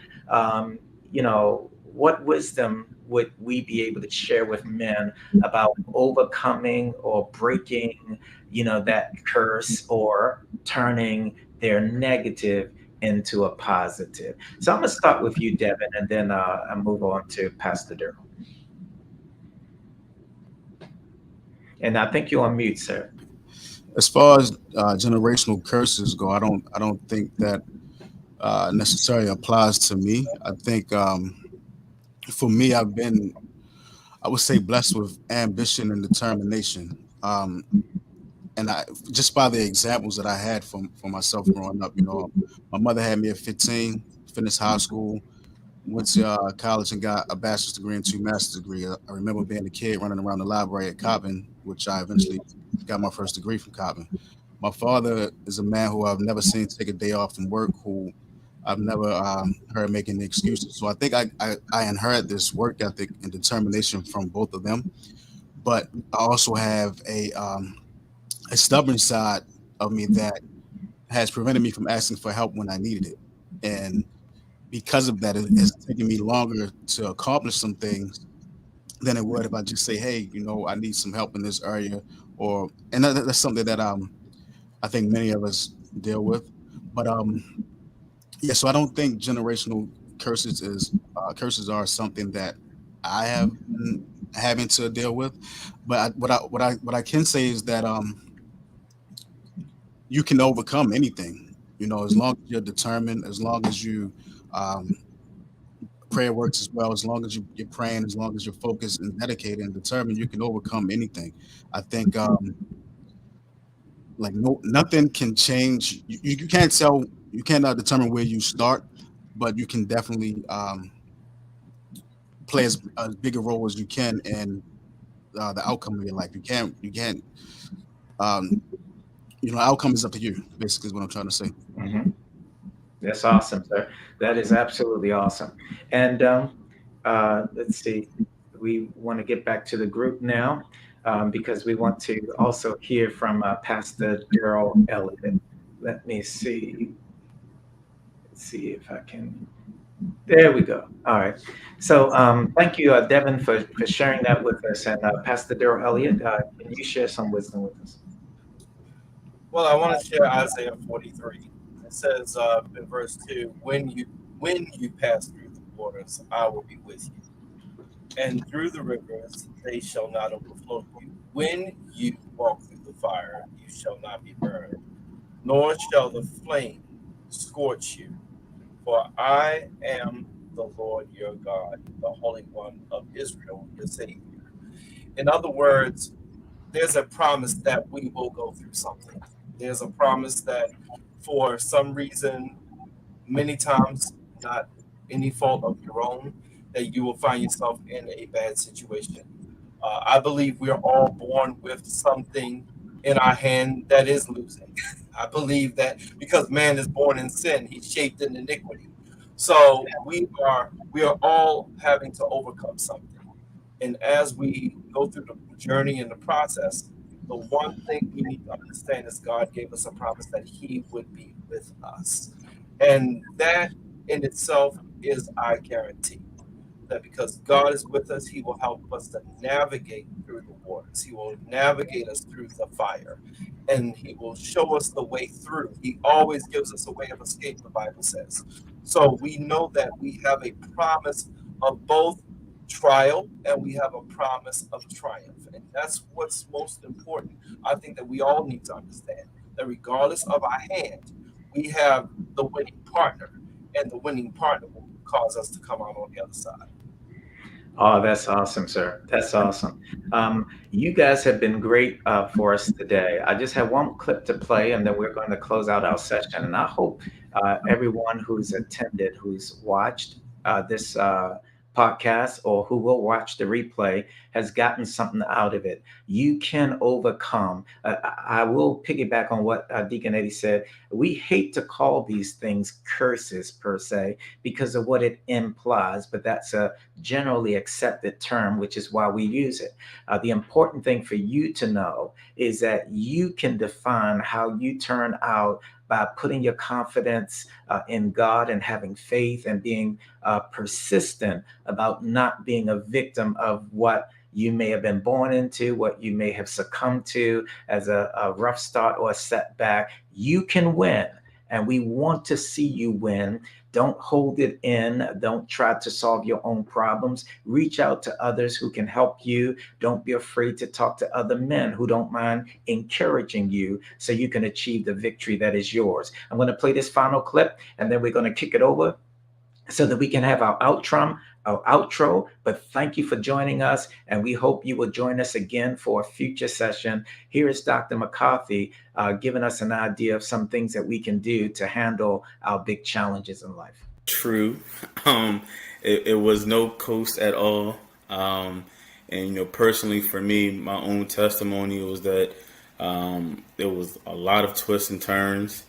what wisdom would we be able to share with men about overcoming or breaking, that curse, or turning their negative into a positive? So I'm going to start with you, Devin, and then I'll move on to Pastor Durrell. And I think you're on mute, sir. As far as generational curses go, I don't think that necessarily applies to me. I think for me, I've been, I would say, blessed with ambition and determination. And I, just by the examples that I had for myself growing up, my mother had me at 15, finished high school, went to college and got a bachelor's degree and two master's degree. I remember being a kid running around the library at Coppin, which I eventually got my first degree from Coppin. My father is a man who I've never seen take a day off from work, who I've never heard making excuses. So I think I inherit this work ethic and determination from both of them. But I also have a stubborn side of me that has prevented me from asking for help when I needed it. And because of that, it's taken me longer to accomplish some things than it would if I just say, "Hey, I need some help in this area," and that's something that I think many of us deal with. But yeah, so I don't think generational curses are something that I have been having to deal with. But what I can say is that you can overcome anything. As long as you're determined, as long as you um, prayer works as well. As long as you're praying, as long as you're focused and dedicated and determined, you can overcome anything. I think like no nothing can change. You can't tell, you cannot determine where you start, but you can definitely play as big a role as you can in the outcome of your life. You can't um, outcome is up to you. Basically, is what I'm trying to say. Mhm. That's awesome, sir. That is absolutely awesome. And let's see, we want to get back to the group now, because we want to also hear from Pastor Daryl Elliott. Let me see. Let's see if I can. There we go. All right. So thank you, Devin, for sharing that with us. And Pastor Daryl Elliott, can you share some wisdom with us? Well, I want to share Isaiah 43. It says in verse 2, when you pass through the waters, I will be with you. And through the rivers, they shall not overflow you. When you walk through the fire, you shall not be burned, nor shall the flame scorch you. For I am the Lord your God, the Holy One of Israel, your Savior. In other words, there's a promise that we will go through something. There's a promise that for some reason, many times, not any fault of your own, that you will find yourself in a bad situation. I believe we are all born with something in our hand that is losing. I believe that because man is born in sin, he's shaped in iniquity. So we are all having to overcome something. And as we go through the journey and the process, the one thing we need to understand is God gave us a promise that He would be with us. And that in itself is our guarantee that because God is with us, He will help us to navigate through the waters. He will navigate us through the fire, and He will show us the way through. He always gives us a way of escape, the Bible says. So we know that we have a promise of both trial and we have a promise of triumph. And that's what's most important. I think that we all need to understand that regardless of our hand, we have the winning partner, and the winning partner will cause us to come out on the other side. Oh, that's awesome, sir. That's awesome. You guys have been great for us today. I just have one clip to play, and then we're going to close out our session. And I hope everyone who's attended, who's watched this podcast, or who will watch the replay, has gotten something out of it. You can overcome. I will piggyback on what Deacon Eddie said. We hate to call these things curses per se because of what it implies, but that's a generally accepted term, which is why we use it. The important thing for you to know is that you can define how you turn out by putting your confidence in God and having faith and being persistent about not being a victim of what you may have been born into, what you may have succumbed to as a rough start or a setback. You can win. And we want to see you win. Don't hold it in. Don't try to solve your own problems. Reach out to others who can help you. Don't be afraid to talk to other men who don't mind encouraging you so you can achieve the victory that is yours. I'm going to play this final clip and then we're going to kick it over so that we can have our outro. But thank you for joining us, and we hope you will join us again for a future session. Here is Dr. McCarthy giving us an idea of some things that we can do to handle our big challenges in life. True. It was no coast at all. And personally for me, my own testimony was that there was a lot of twists and turns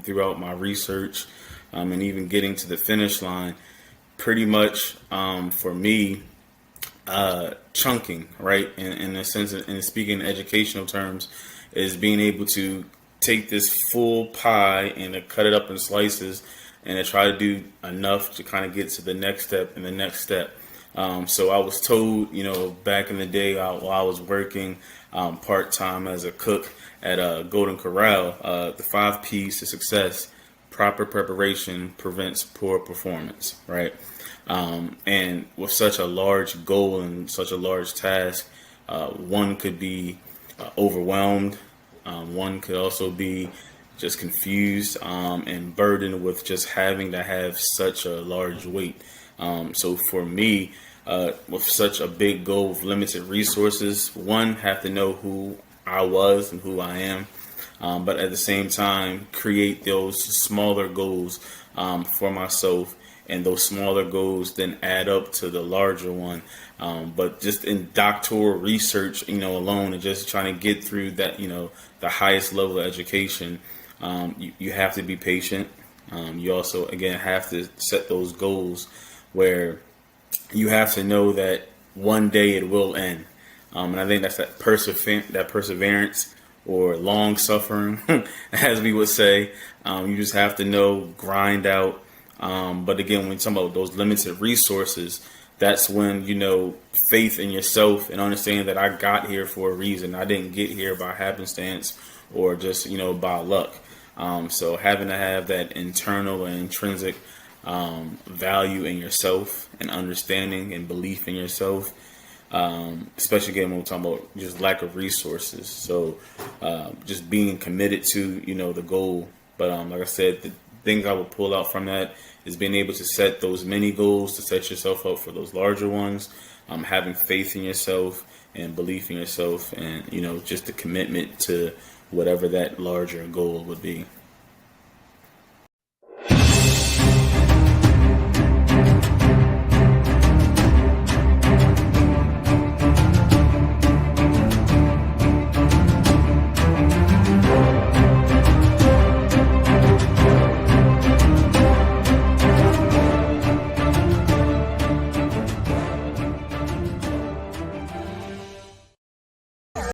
throughout my research, and even getting to the finish line. Pretty much for me, chunking, right? In a sense, in speaking in educational terms, is being able to take this full pie and to cut it up in slices and to try to do enough to kind of get to the next step and the next step. So I was told, back in the day while I was working part-time as a cook at Golden Corral, the 5 P's to success: proper preparation prevents poor performance, right? And with such a large goal and such a large task, one could be overwhelmed. One could also be just confused and burdened with just having to have such a large weight. So for me, with such a big goal with limited resources, one, have to know who I was and who I am. But at the same time, create those smaller goals for myself, and those smaller goals then add up to the larger one. But just in doctoral research, alone, and just trying to get through that, the highest level of education, you have to be patient. You also, again, have to set those goals where you have to know that one day it will end. And I think that's that perseverance or long suffering, as we would say. You just have to know, grind out. But again, when you talk about those limited resources, that's when, faith in yourself and understanding that I got here for a reason. I didn't get here by happenstance or just, by luck. So having to have that internal and intrinsic value in yourself and understanding and belief in yourself, especially again when we're talking about just lack of resources. So just being committed to, the goal. But like I said, the things I would pull out from that is being able to set those mini goals to set yourself up for those larger ones, having faith in yourself and belief in yourself, and, just the commitment to whatever that larger goal would be.